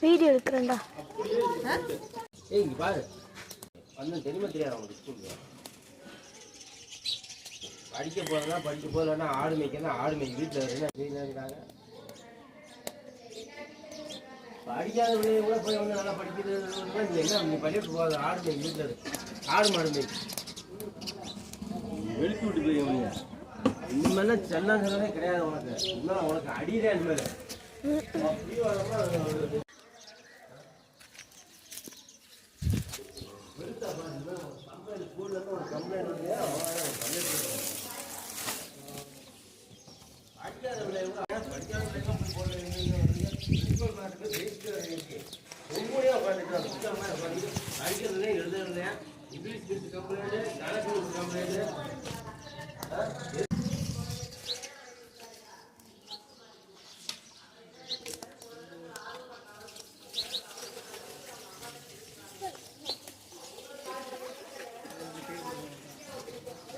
Video எடுக்கிறேன்டா. ஏய் இங்க பாரு வந்து தெரியுமா தெரியாது அவங்களுக்கு ஸ்கூலுக்கு படிக்க போறதுனா படிக்க போகலன்னா ஆடு மேய்க்கணும் ஆடு மேய்க்க வீட்டில் என்ன செய்யறாங்க படிக்காத பிள்ளைங்க கூட போய் வந்து நல்லா படிக்கிறது என்ன நீ படிக்க போகாத ஆடு மேய்க்க வீட்டில் இருக்கு ஆடு மாடு மேய்க்கு வெளுத்து விட்டு போய் இனிமேலாம் செல்லாம் சொல்லவே கிடையாது உனக்கு இன்னும் உனக்கு அடியிலே இனிமேல் ஸ்கூல்லேருந்து ஒரு கம்ப்ளைண்ட் வந்து படிக்காத பிள்ளைங்க படிக்காத ஒவ்வொரு உட்காந்துட்டு புத்தகமாக உட்காந்து படிக்கிறதுலே எழுதுறதுலையா இங்கிலீஷ் மீடியம் கம்ப்ளைண்ட்டு கணக்கு கம்ப்ளைண்ட்டு